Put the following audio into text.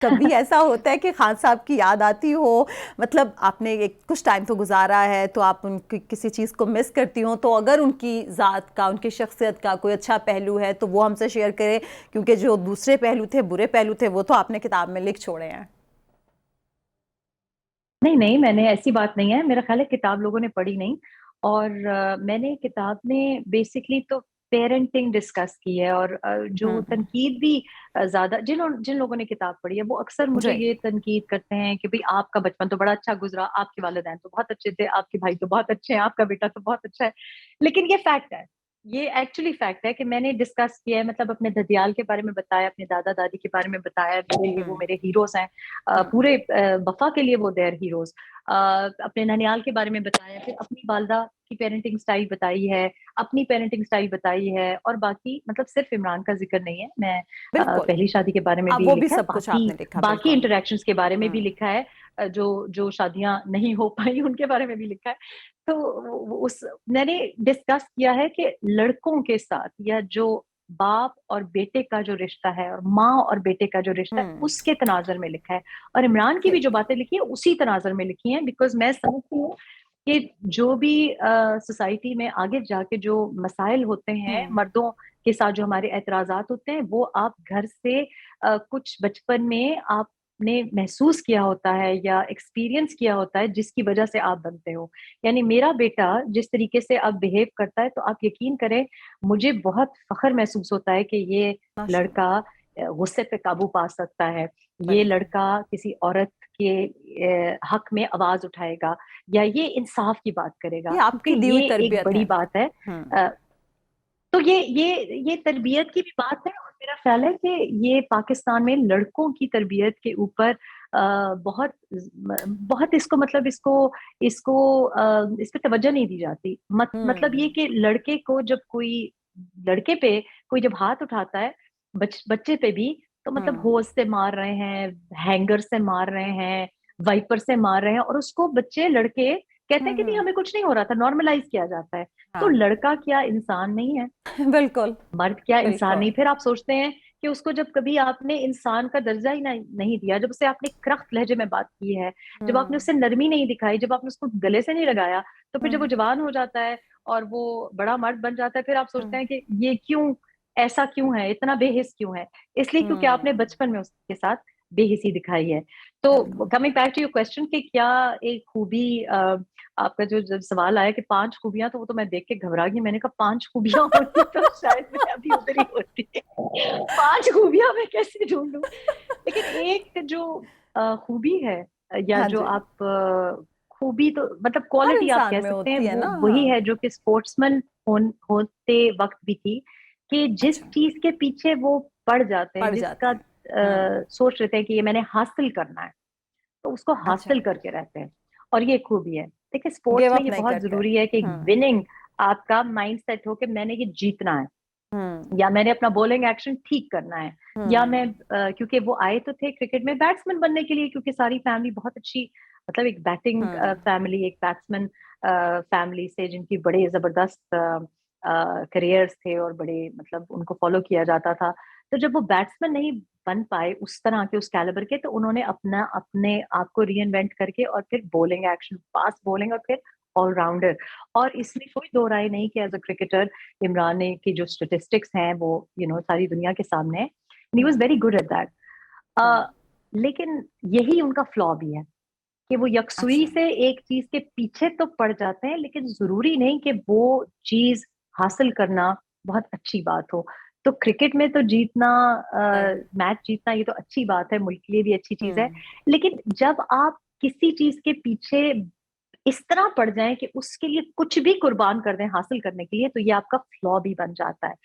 कभी ऐसा होता है कि खान साहब की याद आती हो, मतलब आपने एक कुछ टाइम तो गुजारा है, तो आप उनकी किसी चीज़ को मिस करती हो, तो अगर उनकी ज़ात का, उनकी शख्सियत का कोई अच्छा पहलू है तो वो हमसे शेयर करें, क्योंकि जो दूसरे पहलू थे, बुरे पहलू थे, वो तो आपने किताब में लिख छोड़े हैं। नहीं नहीं, मैंने ऐसी बात नहीं है, मेरा ख्याल है किताब लोगों ने पढ़ी नहीं। और मैंने किताब में बेसिकली तो पेरेंटिंग डिस्कस की है। और जो हम्म। तनकीद भी ज्यादा जिन लोगों ने किताब पढ़ी है वो अक्सर मुझे राइट। ये तनकीद करते हैं कि भाई आपका बचपन तो बड़ा अच्छा गुजरा, आपके वालिदैन तो बहुत अच्छे थे, आपके भाई तो बहुत अच्छे हैं, आपका बेटा तो बहुत अच्छा है। लेकिन ये फैक्ट है, ये एक्चुअली फैक्ट है कि मैंने डिस्कस किया है, मतलब अपने ददियाल के बारे में बताया, अपने दादा दादी के बारे में बताया, मेरे लिए वो हम्म। मेरे हीरोज हैं। हम्म। पूरे वफा के लिए वो देयर हीरोज। अपने ननियाल के बारे में बताया, फिर अपनी वालदा की पेरेंटिंग स्टाइल बताई है, अपनी पेरेंटिंग स्टाइल बताई है। और बाकी मतलब सिर्फ इमरान का जिक्र नहीं है, मैं बिल्कुल। पहली शादी के बारे में अब भी वो भी लिखा है, सब कुछ बाकी आपने लिखा, बाकी बिल्कुल। इंटरेक्शंस के बारे में भी हम्म। लिखा है। जो जो शादियां नहीं हो पाई उनके बारे में भी लिखा है। तो उस मैंने डिस्कस किया है कि लड़कों के साथ या जो बाप और बेटे का जो रिश्ता है और माँ और बेटे का जो रिश्ता है हम्म। उसके तनाजर में लिखा है। और इमरान की भी जो ठीक। बातें लिखी है उसी तनाजर में लिखी है, बिकॉज मैं समझती हूँ कि जो भी सोसाइटी में आगे जाके जो मसाइल होते हैं हम्म। मर्दों के साथ, जो हमारे एतराजात होते हैं, वो आप घर से कुछ बचपन में आपने महसूस किया होता है या एक्सपीरियंस किया होता है, जिसकी वजह से आप बनते हो। यानी मेरा बेटा जिस तरीके से अब बिहेव करता है, तो आप यकीन करें मुझे बहुत फख्र महसूस होता है कि ये लड़का माशाल्लाह। गुस्से पे काबू पा सकता है, ये बिल्कुल। लड़का किसी औरत के हक में आवाज उठाएगा, या ये इंसाफ की बात करेगा, ये क्योंकि आपकी दी हुई ये एक तरबियत बड़ी है। बात है। हम्म। अ, तो ये तरबियत की भी बात है। और मेरा ख्याल है कि ये पाकिस्तान में लड़कों की तरबियत के ऊपर बहुत बहुत इसको मतलब इसको इसको इस पे तवज्जो नहीं दी जाती। मतलब ये हम्म। कि लड़के को जब कोई लड़के पे कोई जब हाथ उठाता है, बच्चे पे भी, तो मतलब हम्म। होश से मार रहे हैं, हैंगर से मार रहे हैं, वाइपर से मार रहे हैं, और उसको बच्चे लड़के कहते हैं कि नहीं हम्म। हमें कुछ नहीं हो रहा था, नॉर्मलाइज किया जाता है। तो हाँ। लड़का क्या इंसान नहीं है? बिल्कुल। मर्द क्या इंसान नहीं? बिल्कुल। फिर आप सोचते हैं कि उसको जब कभी आपने इंसान का दर्जा ही नहीं दिया, जब उसे आपने सख्त लहजे में बात की है, जब आपने हम्म। उससे नरमी नहीं दिखाई, जब आपने उसको गले से नहीं लगाया, तो फिर जब वो हम्म। जवान हो जाता है और वो बड़ा मर्द बन जाता है, फिर आप सोचते हम्म। हैं कि ये क्यों, ऐसा क्यों है, इतना बेहिस क्यों है? इसलिए क्योंकि आपने हम्म। बचपन में उसके साथ बेहिसी दिखाई है। तो बिल्कुल। Coming back to your question कि क्या एक खूबी, आपका जो जब सवाल आया कि 5 खूबियां, तो वो तो मैं देख के घबरा गई। मैंने कहा 5 खूबियां होती तो शायद मैं अभी उधर ही होती। 5 खूबियां मैं कैसे ढूंढूं? लेकिन एक जो खूबी है, या हाँ जो जी। आप खूबी तो मतलब हर क्वालिटी आप इंसान कह में सकते हैं, होती है वो ना, वही हाँ। है जो कि स्पोर्ट्समैन होते वक्त भी थी, कि जिस अच्छा। चीज के पीछे वो पड़ जाते हैं, पड़ जिसका जाते हैं। हम्म। सोच लेते हैं कि ये मैंने हासिल करना है, तो उसको अच्छा। हासिल करके रहते हैं। और ये खूबी है। देखिए स्पोर्ट्स गिव में अप ये नहीं बहुत करते। जरूरी है कि हम्म। विनिंग, आपका माइंड सेट हो कि मैंने ये जीतना है, हम्म। या मैंने अपना बॉलिंग एक्शन ठीक करना है, या मैं हम्म। क्योंकि वो आए तो थे क्रिकेट में बैट्समैन बनने के लिए, क्योंकि सारी फैमिली बहुत अच्छी, मतलब एक बैटिंग हम्म। फैमिली, एक बैट्समैन फैमिली से, जिनकी बड़े जबरदस्त करियर्स थे और बड़े मतलब उनको फॉलो किया जाता था। तो जब वो बैट्समैन नहीं बन पाए उस तरह के, उस कैलिबर के, तो उन्होंने अपने आप को री इन्वेंट करके और फिर बॉलिंग एक्शन, फास्ट बॉलिंग, और फिर ऑलराउंडर। और इसमें कोई दो राय नहीं कि एज अ क्रिकेटर इमरान ने की जो स्टेटिस्टिक्स हैं वो सारी दुनिया के सामने है। He was hmm. Very good at that. Hmm. लेकिन यही उनका फ्लॉ भी है कि वो यकसुई अच्छा। से एक चीज के पीछे तो पड़ जाते हैं, लेकिन जरूरी नहीं कि वो चीज हासिल करना बहुत अच्छी बात हो। तो क्रिकेट में तो जीतना, नहीं। मैच जीतना, ये तो अच्छी बात है, मुल्क के लिए भी अच्छी चीज है। हम्म। लेकिन जब आप किसी चीज के पीछे इस तरह पड़ जाएं कि उसके लिए कुछ भी कुर्बान कर दें हासिल करने के लिए, तो ये आपका फ्लॉ भी बन जाता है।